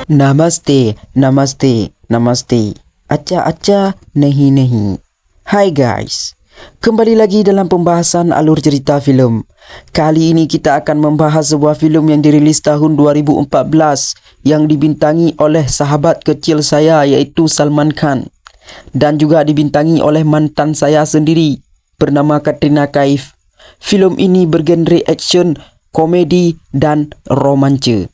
Namaste, namaste, namaste. Acha, nahi. Hai guys, kembali lagi dalam pembahasan alur cerita filem. Kali ini kita akan membahas sebuah filem yang dirilis tahun 2014 yang dibintangi oleh sahabat kecil saya iaitu Salman Khan dan juga dibintangi oleh mantan saya sendiri bernama Katrina Kaif. Filem ini bergenre action, komedi dan romansa,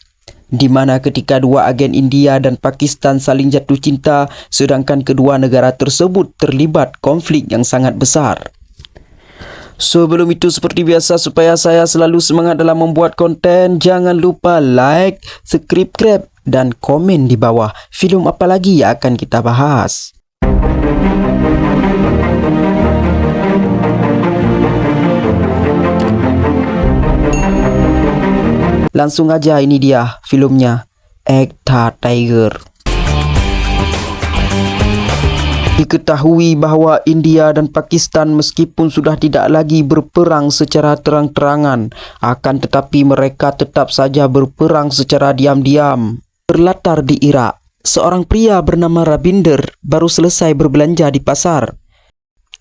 di mana ketika dua agen India dan Pakistan saling jatuh cinta sedangkan kedua negara tersebut terlibat konflik yang sangat besar. Sebelum itu, seperti biasa, supaya saya selalu semangat dalam membuat konten, jangan lupa like, subscribe dan komen di bawah filem apa lagi yang akan kita bahas. Langsung aja, ini dia filmnya, Ekta Tiger. Diketahui bahawa India dan Pakistan meskipun sudah tidak lagi berperang secara terang-terangan, akan tetapi mereka tetap saja berperang secara diam-diam. Berlatar di Iraq, seorang pria bernama Rabinder baru selesai berbelanja di pasar.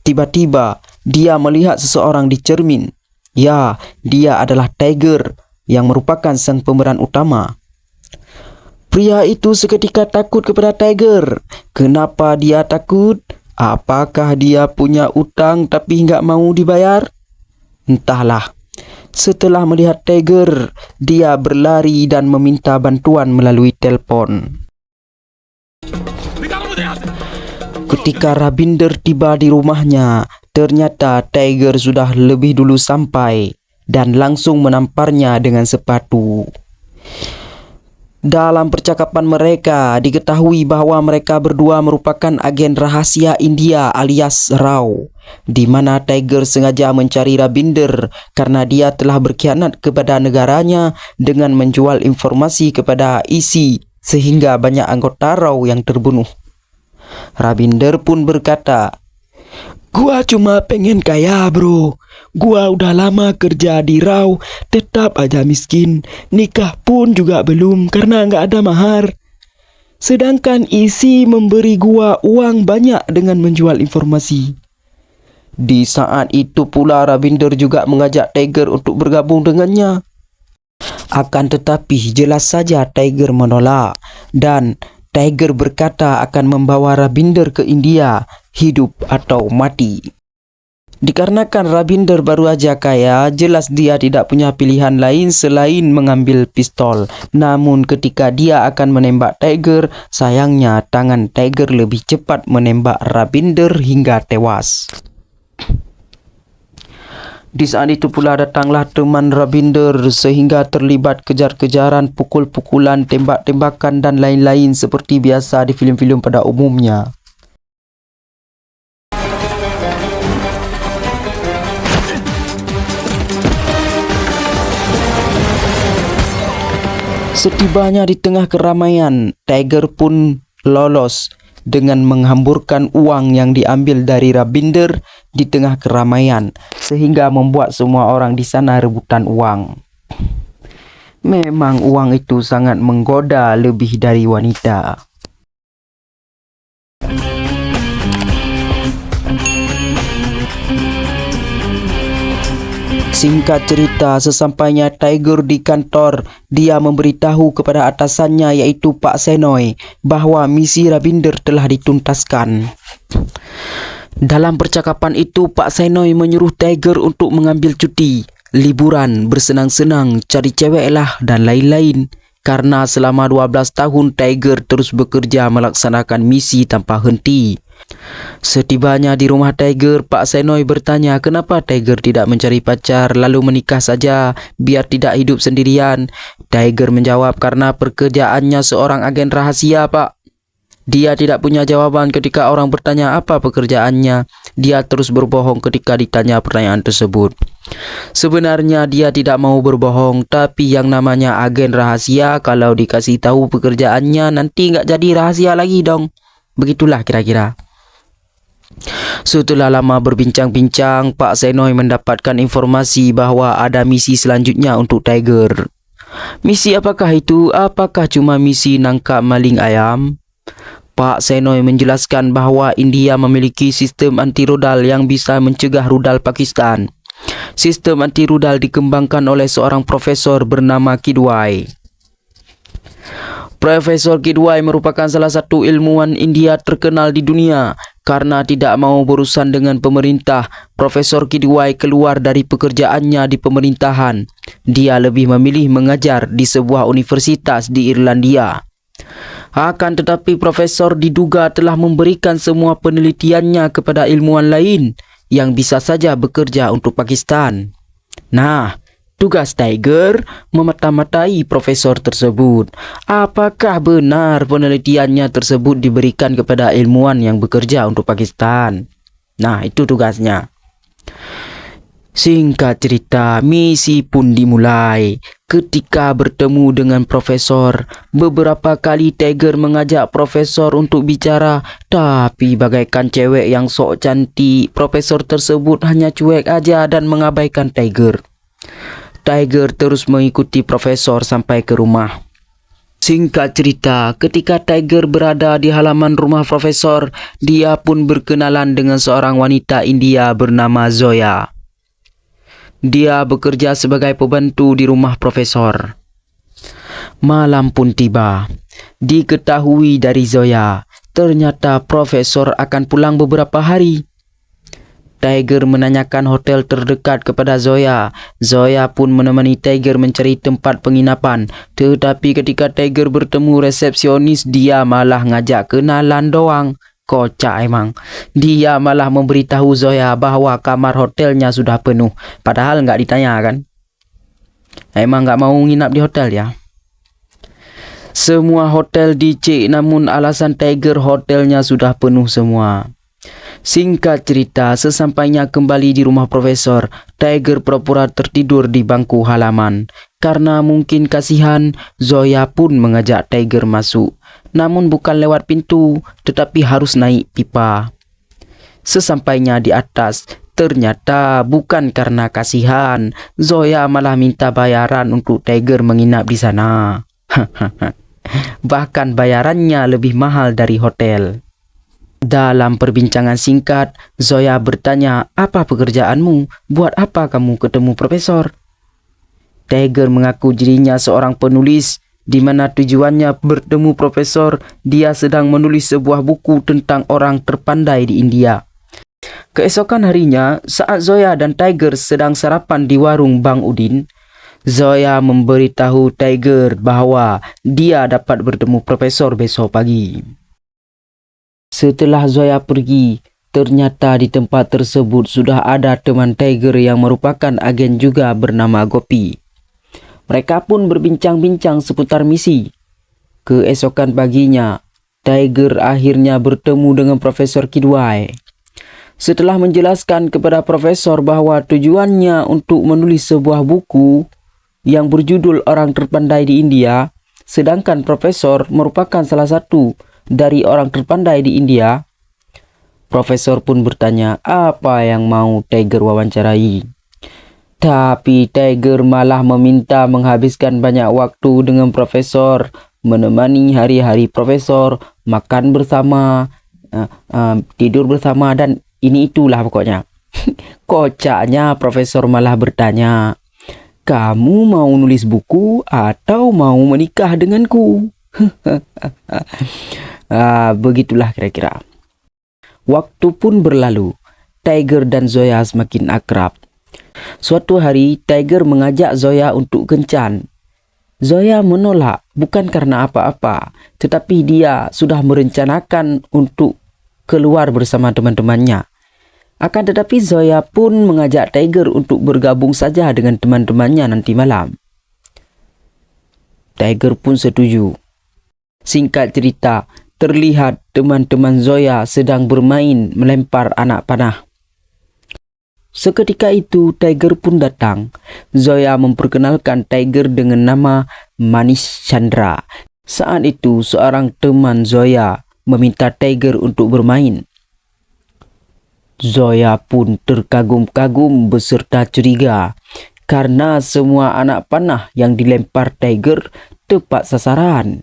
Tiba-tiba, dia melihat seseorang di cermin. Ya, dia adalah Tiger yang merupakan sang pemeran utama. Pria itu seketika takut kepada Tiger. Kenapa dia takut? Apakah dia punya utang tapi enggak mau dibayar? Entahlah. Setelah melihat Tiger, dia berlari dan meminta bantuan melalui telpon. Ketika Rabinder tiba di rumahnya, ternyata Tiger sudah lebih dulu sampai dan langsung menamparnya dengan sepatu. Dalam percakapan mereka, diketahui bahawa mereka berdua merupakan agen rahasia India alias RAW, di mana Tiger sengaja mencari Rabinder karena dia telah berkhianat kepada negaranya dengan menjual informasi kepada ISI sehingga banyak anggota RAW yang terbunuh. Rabinder pun berkata, "Gua cuma pengen kaya bro. Gua udah lama kerja di RAW, tetap aja miskin. Nikah pun juga belum karena nggak ada mahar. Sedangkan isi memberi gua uang banyak dengan menjual informasi." Di saat itu pula Rabinder juga mengajak Tiger untuk bergabung dengannya. Akan tetapi jelas saja Tiger menolak dan Tiger berkata akan membawa Rabinder ke India, hidup atau mati. Dikarenakan Rabinder baru aja kaya, jelas dia tidak punya pilihan lain selain mengambil pistol. Namun ketika dia akan menembak Tiger, sayangnya tangan Tiger lebih cepat menembak Rabinder hingga tewas. Di saat itu pula datanglah teman Rabinder sehingga terlibat kejar-kejaran, pukul-pukulan, tembak-tembakan dan lain-lain seperti biasa di filem-filem pada umumnya. Setibanya di tengah keramaian, Tiger pun lolos dengan menghamburkan uang yang diambil dari Rabinder di tengah keramaian sehingga membuat semua orang di sana rebutan uang. Memang uang itu sangat menggoda lebih dari wanita. Singkat cerita, sesampainya Tiger di kantor, dia memberitahu kepada atasannya iaitu Pak Senoy bahawa misi Rabinder telah dituntaskan. Dalam percakapan itu, Pak Senoy menyuruh Tiger untuk mengambil cuti, liburan, bersenang-senang, cari cewek lah dan lain-lain. Karena selama 12 tahun Tiger terus bekerja melaksanakan misi tanpa henti. Setibanya di rumah Tiger, Pak Senoy bertanya kenapa Tiger tidak mencari pacar lalu menikah saja biar tidak hidup sendirian. Tiger menjawab karena pekerjaannya seorang agen rahasia, Pak. Dia tidak punya jawaban ketika orang bertanya apa pekerjaannya. Dia terus berbohong ketika ditanya pertanyaan tersebut. Sebenarnya dia tidak mau berbohong, tapi yang namanya agen rahasia kalau dikasih tahu pekerjaannya nanti nggak jadi rahasia lagi dong. Begitulah kira-kira. Setelah lama berbincang-bincang, Pak Senoy mendapatkan informasi bahawa ada misi selanjutnya untuk Tiger. Misi apakah itu? Apakah cuma misi nangkap maling ayam? Pak Senoy menjelaskan bahawa India memiliki sistem anti rudal yang bisa mencegah rudal Pakistan. Sistem anti rudal dikembangkan oleh seorang profesor bernama Kidwai. Profesor Kidwai merupakan salah satu ilmuwan India terkenal di dunia. Karena tidak mau berurusan dengan pemerintah, Profesor Kidwai keluar dari pekerjaannya di pemerintahan. Dia lebih memilih mengajar di sebuah universitas di Irlandia. Akan tetapi profesor diduga telah memberikan semua penelitiannya kepada ilmuwan lain yang bisa saja bekerja untuk Pakistan. Nah, tugas Tiger memata-matai profesor tersebut. Apakah benar penelitiannya tersebut diberikan kepada ilmuwan yang bekerja untuk Pakistan? Nah, itu tugasnya. Singkat cerita, misi pun dimulai. Ketika bertemu dengan profesor, beberapa kali Tiger mengajak profesor untuk bicara, tapi bagaikan cewek yang sok cantik, profesor tersebut hanya cuek aja dan mengabaikan Tiger. Tiger terus mengikuti profesor sampai ke rumah. Singkat cerita, ketika Tiger berada di halaman rumah profesor, dia pun berkenalan dengan seorang wanita India bernama Zoya. Dia bekerja sebagai pembantu di rumah profesor. Malam pun tiba. Diketahui dari Zoya, ternyata profesor akan pulang beberapa hari. Tiger menanyakan hotel terdekat kepada Zoya. Zoya pun menemani Tiger mencari tempat penginapan. Tetapi ketika Tiger bertemu resepsionis, dia malah ngajak kenalan doang. Kocak emang. Dia malah memberitahu Zoya bahawa kamar hotelnya sudah penuh. Padahal nggak ditanya kan. Emang nggak mau nginap di hotel ya? Semua hotel dicek, namun alasan Tiger hotelnya sudah penuh semua. Singkat cerita, sesampainya kembali di rumah profesor, Tiger pura-pura tertidur di bangku halaman. Karena mungkin kasihan, Zoya pun mengajak Tiger masuk. Namun bukan lewat pintu, tetapi harus naik pipa. Sesampainya di atas, ternyata bukan karena kasihan, Zoya malah minta bayaran untuk Tiger menginap di sana. Bahkan bayarannya lebih mahal dari hotel. Dalam perbincangan singkat, Zoya bertanya, "Apa pekerjaanmu? Buat apa kamu ketemu profesor?" Tiger mengaku dirinya seorang penulis, di mana tujuannya bertemu profesor. Dia sedang menulis sebuah buku tentang orang terpandai di India. Keesokan harinya, saat Zoya dan Tiger sedang sarapan di warung Bang Udin, Zoya memberitahu Tiger bahawa dia dapat bertemu profesor besok pagi. Setelah Zoya pergi, ternyata di tempat tersebut sudah ada teman Tiger yang merupakan agen juga bernama Gopi. Mereka pun berbincang-bincang seputar misi. Keesokan paginya, Tiger akhirnya bertemu dengan Profesor Kidwai. Setelah menjelaskan kepada profesor bahawa tujuannya untuk menulis sebuah buku yang berjudul Orang Terpandai di India, sedangkan profesor merupakan salah satu dari orang terpandai di India, profesor pun bertanya apa yang mau Tiger wawancarai. Tapi Tiger malah meminta menghabiskan banyak waktu dengan profesor, menemani hari-hari profesor, makan bersama, tidur bersama, dan ini itulah pokoknya. Kocaknya profesor malah bertanya, "Kamu mau nulis buku atau mau menikah denganku?" Begitulah kira-kira. Waktu pun berlalu. Tiger dan Zoya semakin akrab. Suatu hari, Tiger mengajak Zoya untuk kencan. Zoya menolak bukan karena apa-apa, tetapi dia sudah merencanakan untuk keluar bersama teman-temannya. Akan tetapi Zoya pun mengajak Tiger untuk bergabung saja dengan teman-temannya nanti malam. Tiger pun setuju. Singkat cerita, terlihat teman-teman Zoya sedang bermain melempar anak panah. Seketika itu, Tiger pun datang. Zoya memperkenalkan Tiger dengan nama Manish Chandra. Saat itu, seorang teman Zoya meminta Tiger untuk bermain. Zoya pun terkagum-kagum beserta curiga karena semua anak panah yang dilempar Tiger tepat sasaran.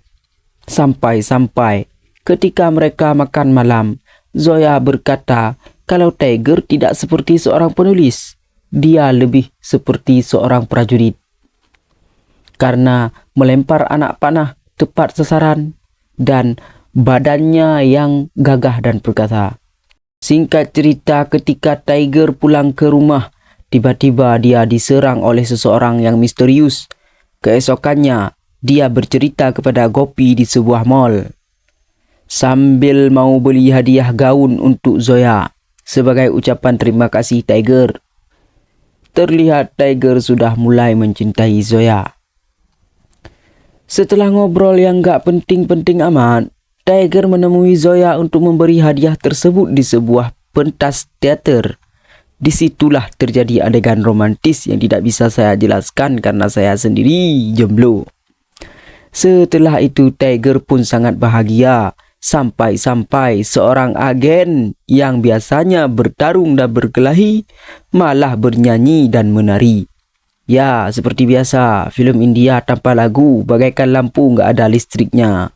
Sampai-sampai ketika mereka makan malam, Zoya berkata kalau Tiger tidak seperti seorang penulis, dia lebih seperti seorang prajurit. Karena melempar anak panah tepat sasaran dan badannya yang gagah dan perkasa. Singkat cerita, ketika Tiger pulang ke rumah, tiba-tiba dia diserang oleh seseorang yang misterius. Keesokannya, dia bercerita kepada Gopi di sebuah mall sambil mau beli hadiah gaun untuk Zoya sebagai ucapan terima kasih Tiger. Terlihat Tiger sudah mulai mencintai Zoya. Setelah ngobrol yang gak penting-penting amat, Tiger menemui Zoya untuk memberi hadiah tersebut di sebuah pentas teater. Disitulah terjadi adegan romantis yang tidak bisa saya jelaskan karena saya sendiri jomblo. Setelah itu Tiger pun sangat bahagia. Sampai-sampai seorang agen yang biasanya bertarung dan berkelahi malah bernyanyi dan menari. Ya, seperti biasa, filem India tanpa lagu bagaikan lampu nggak ada listriknya.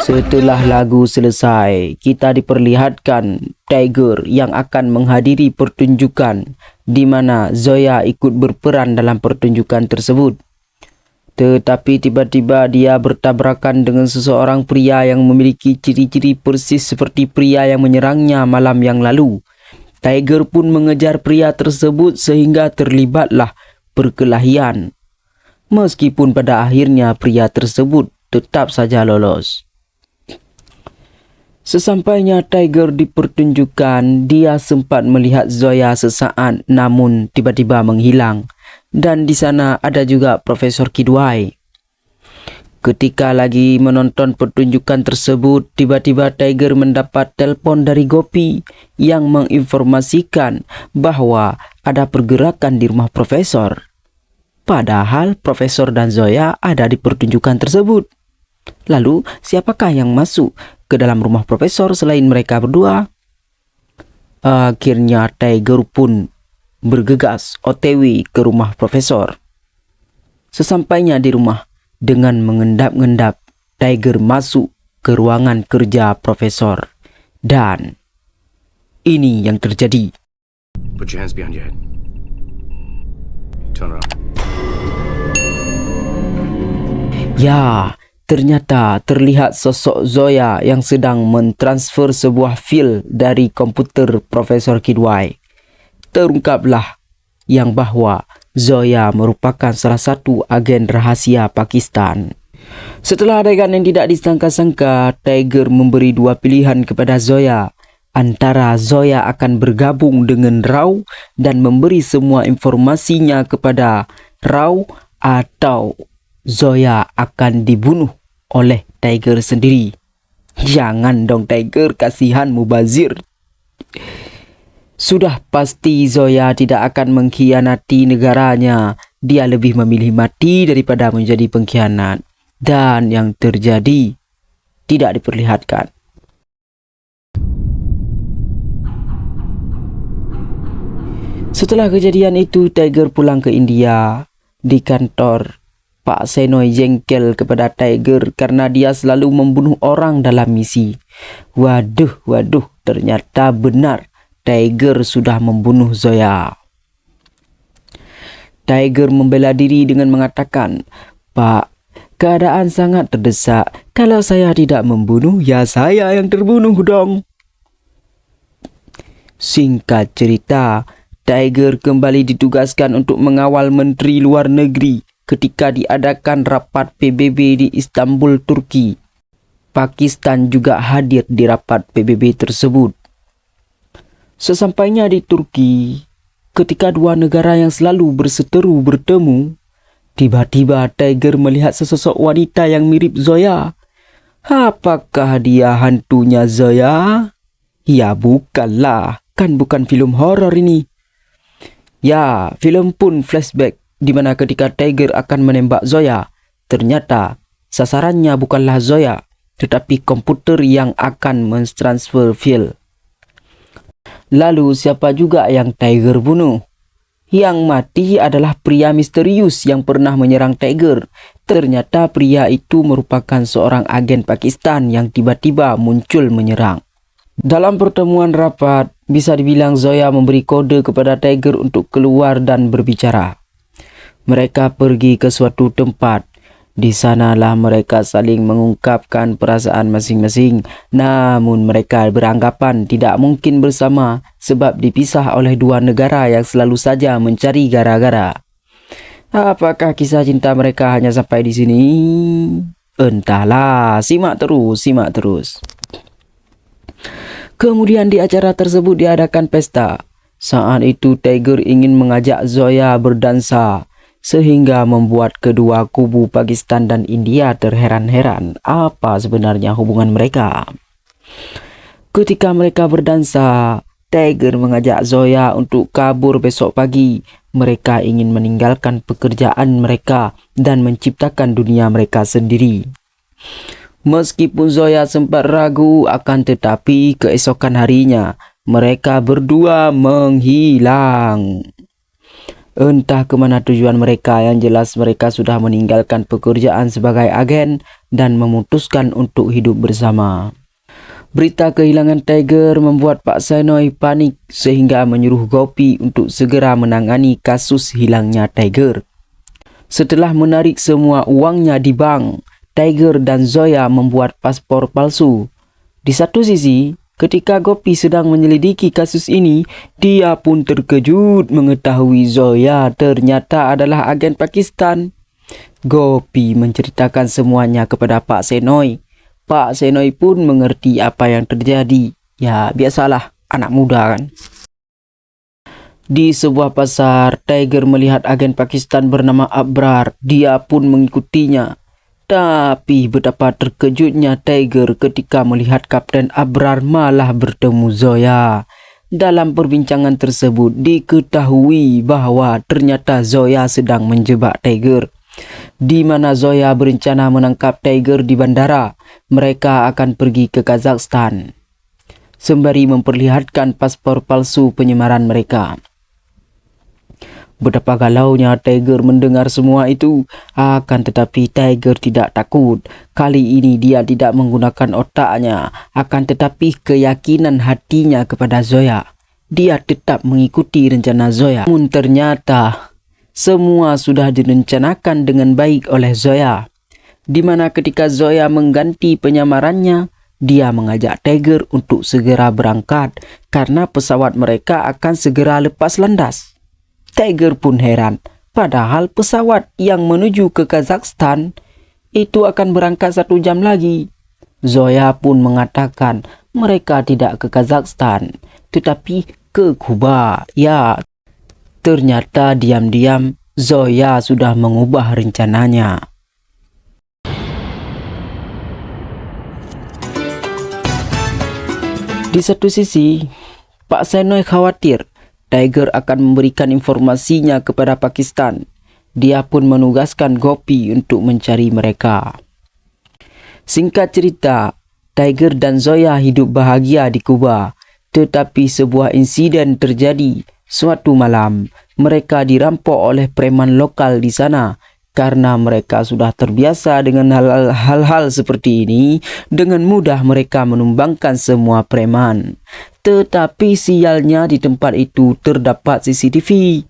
Setelah lagu selesai, kita diperlihatkan Tiger yang akan menghadiri pertunjukan di mana Zoya ikut berperan dalam pertunjukan tersebut. Tetapi tiba-tiba dia bertabrakan dengan seseorang pria yang memiliki ciri-ciri persis seperti pria yang menyerangnya malam yang lalu. Tiger pun mengejar pria tersebut sehingga terlibatlah perkelahian. Meskipun pada akhirnya pria tersebut tetap saja lolos. Sesampainya Tiger di pertunjukan, dia sempat melihat Zoya sesaat namun tiba-tiba menghilang. Dan di sana ada juga Profesor Kidwai. Ketika lagi menonton pertunjukan tersebut, tiba-tiba Tiger mendapat telepon dari Gopi yang menginformasikan bahwa ada pergerakan di rumah Profesor. Padahal Profesor dan Zoya ada di pertunjukan tersebut. Lalu, siapakah yang masuk ke dalam rumah Profesor selain mereka berdua? Akhirnya Tiger pun bergegas OTW ke rumah Profesor. Sesampainya di rumah, dengan mengendap-endap, Tiger masuk ke ruangan kerja Profesor. Dan ini yang terjadi. Put your hands behind your head. Turn around. Ya, ternyata terlihat sosok Zoya yang sedang mentransfer sebuah file dari komputer Profesor Kidwai. Terungkaplah yang bahwa Zoya merupakan salah satu agen rahasia Pakistan. Setelah adegan yang tidak disangka-sangka, Tiger memberi dua pilihan kepada Zoya. Antara Zoya akan bergabung dengan Rao dan memberi semua informasinya kepada Rao, atau Zoya akan dibunuh oleh Tiger sendiri. Jangan dong Tiger, kasihan mubazir. Sudah pasti Zoya tidak akan mengkhianati negaranya. Dia lebih memilih mati daripada menjadi pengkhianat. Dan yang terjadi tidak diperlihatkan. Setelah kejadian itu, Tiger pulang ke India. Di kantor, Pak Senoy jengkel kepada Tiger karena dia selalu membunuh orang dalam misi. Waduh, ternyata benar Tiger sudah membunuh Zoya. Tiger membela diri dengan mengatakan, "Pak, keadaan sangat terdesak. Kalau saya tidak membunuh, ya saya yang terbunuh dong." Singkat cerita, Tiger kembali ditugaskan untuk mengawal Menteri Luar Negeri ketika diadakan rapat PBB di Istanbul, Turki. Pakistan juga hadir di rapat PBB tersebut. Sesampainya di Turki, ketika dua negara yang selalu berseteru bertemu, tiba-tiba Tiger melihat sesosok wanita yang mirip Zoya. Apakah dia hantunya Zoya? Ya bukanlah, kan bukan film horor ini. Ya, film pun flashback di mana ketika Tiger akan menembak Zoya, ternyata sasarannya bukanlah Zoya, tetapi komputer yang akan mentransfer file. Lalu siapa juga yang Tiger bunuh? Yang mati adalah pria misterius yang pernah menyerang Tiger. Ternyata pria itu merupakan seorang agen Pakistan yang tiba-tiba muncul menyerang. Dalam pertemuan rapat, bisa dibilang Zoya memberi kode kepada Tiger untuk keluar dan berbicara. Mereka pergi ke suatu tempat. Di sanalah mereka saling mengungkapkan perasaan masing-masing. Namun mereka beranggapan tidak mungkin bersama sebab dipisah oleh dua negara yang selalu saja mencari gara-gara. Apakah kisah cinta mereka hanya sampai di sini? Entahlah, simak terus. Kemudian di acara tersebut diadakan pesta. Saat itu Tiger ingin mengajak Zoya berdansa, sehingga membuat kedua kubu Pakistan dan India terheran-heran apa sebenarnya hubungan mereka. Ketika mereka berdansa, Tiger mengajak Zoya untuk kabur besok pagi. Mereka ingin meninggalkan pekerjaan mereka dan menciptakan dunia mereka sendiri. Meskipun Zoya sempat ragu, akan tetapi keesokan harinya mereka berdua menghilang. Entah kemana tujuan mereka, yang jelas mereka sudah meninggalkan pekerjaan sebagai agen dan memutuskan untuk hidup bersama. Berita kehilangan Tiger membuat Pak Senoy panik sehingga menyuruh Gopi untuk segera menangani kasus hilangnya Tiger. Setelah menarik semua uangnya di bank, Tiger dan Zoya membuat paspor palsu. Di satu sisi, ketika Gopi sedang menyelidiki kasus ini, dia pun terkejut mengetahui Zoya ternyata adalah agen Pakistan. Gopi menceritakan semuanya kepada Pak Senoy. Pak Senoy pun mengerti apa yang terjadi. Ya, biasalah anak muda kan. Di sebuah pasar, Tiger melihat agen Pakistan bernama Abrar. Dia pun mengikutinya. Tapi betapa terkejutnya Tiger ketika melihat Kapten Abrar malah bertemu Zoya. Dalam perbincangan tersebut diketahui bahwa ternyata Zoya sedang menjebak Tiger, di mana Zoya berencana menangkap Tiger di bandara. Mereka akan pergi ke Kazakhstan sembari memperlihatkan paspor palsu penyamaran mereka. Betapa galaunya Tiger mendengar semua itu. Akan tetapi Tiger tidak takut. Kali ini dia tidak menggunakan otaknya, akan tetapi keyakinan hatinya kepada Zoya. Dia tetap mengikuti rencana Zoya. Namun ternyata semua sudah direncanakan dengan baik oleh Zoya. Di mana ketika Zoya mengganti penyamarannya, dia mengajak Tiger untuk segera berangkat karena pesawat mereka akan segera lepas landas. Tiger pun heran, padahal pesawat yang menuju ke Kazakhstan itu akan berangkat 1 jam lagi. Zoya pun mengatakan mereka tidak ke Kazakhstan, tetapi ke Kuba. Ya, ternyata diam-diam Zoya sudah mengubah rencananya. Di satu sisi, Pak Senoy khawatir Tiger akan memberikan informasinya kepada Pakistan. Dia pun menugaskan Gopi untuk mencari mereka. Singkat cerita, Tiger dan Zoya hidup bahagia di Kuba. Tetapi sebuah insiden terjadi. Suatu malam, mereka dirampok oleh preman lokal di sana. Karena mereka sudah terbiasa dengan hal-hal seperti ini, dengan mudah mereka menumbangkan semua preman. Tetapi sialnya di tempat itu terdapat CCTV.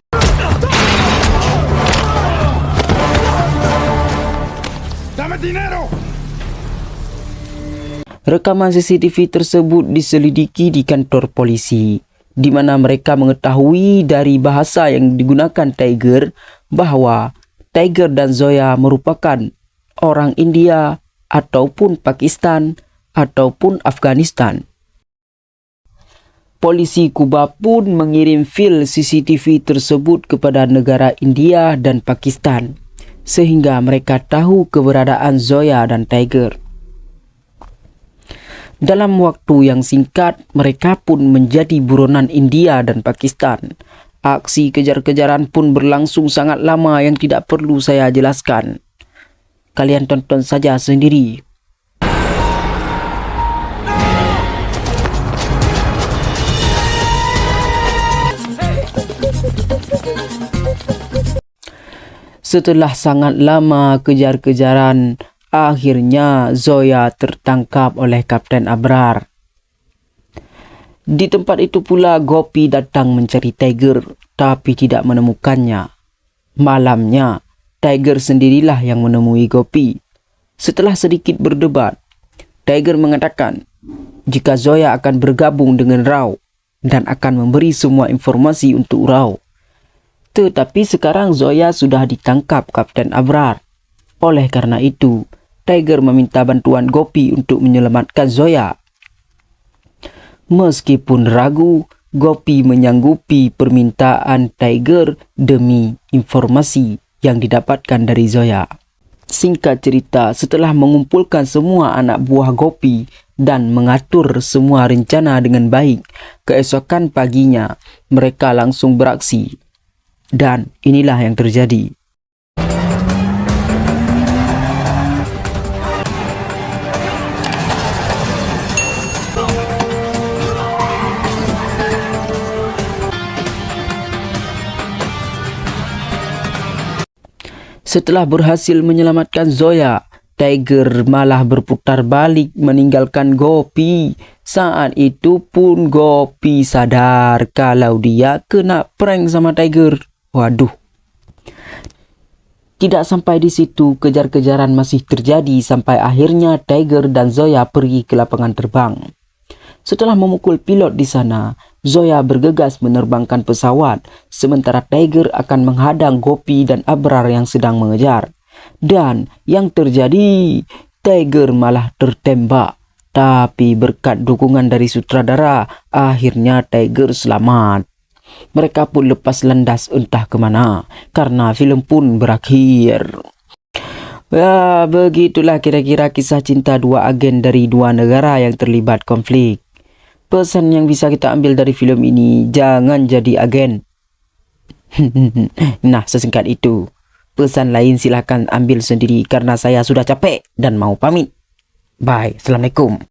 Rekaman CCTV tersebut diselidiki di kantor polisi, di mana mereka mengetahui dari bahasa yang digunakan Tiger bahwa Tiger dan Zoya merupakan orang India ataupun Pakistan ataupun Afghanistan. Polisi Kuba pun mengirim file CCTV tersebut kepada negara India dan Pakistan sehingga mereka tahu keberadaan Zoya dan Tiger. Dalam waktu yang singkat, mereka pun menjadi buronan India dan Pakistan. Aksi kejar-kejaran pun berlangsung sangat lama yang tidak perlu saya jelaskan. Kalian tonton saja sendiri. Setelah sangat lama kejar-kejaran, akhirnya Zoya tertangkap oleh Kapten Abrar. Di tempat itu pula Gopi datang mencari Tiger, tapi tidak menemukannya. Malamnya, Tiger sendirilah yang menemui Gopi. Setelah sedikit berdebat, Tiger mengatakan jika Zoya akan bergabung dengan Rao dan akan memberi semua informasi untuk Rao. Tetapi sekarang Zoya sudah ditangkap Kapten Abrar. Oleh karena itu, Tiger meminta bantuan Gopi untuk menyelamatkan Zoya. Meskipun ragu, Gopi menyanggupi permintaan Tiger demi informasi yang didapatkan dari Zoya. Singkat cerita, setelah mengumpulkan semua anak buah Gopi dan mengatur semua rencana dengan baik, keesokan paginya mereka langsung beraksi. Dan inilah yang terjadi. Setelah berhasil menyelamatkan Zoya, Tiger malah berputar balik meninggalkan Gopi. Saat itu pun Gopi sadar kalau dia kena prank sama Tiger. Waduh. Tidak sampai di situ, kejar-kejaran masih terjadi sampai akhirnya Tiger dan Zoya pergi ke lapangan terbang. Setelah memukul pilot di sana, Zoya bergegas menerbangkan pesawat, sementara Tiger akan menghadang Gopi dan Abrar yang sedang mengejar. Dan yang terjadi, Tiger malah tertembak. Tapi berkat dukungan dari sutradara, akhirnya Tiger selamat. Mereka pun lepas landas entah ke mana, karena filem pun berakhir. Ya, begitulah kira-kira kisah cinta dua agen dari dua negara yang terlibat konflik. Pesan yang bisa kita ambil dari filem ini, jangan jadi agen. Nah, sesingkat itu. Pesan lain silakan ambil sendiri karena saya sudah capek dan mau pamit. Bye. Assalamualaikum.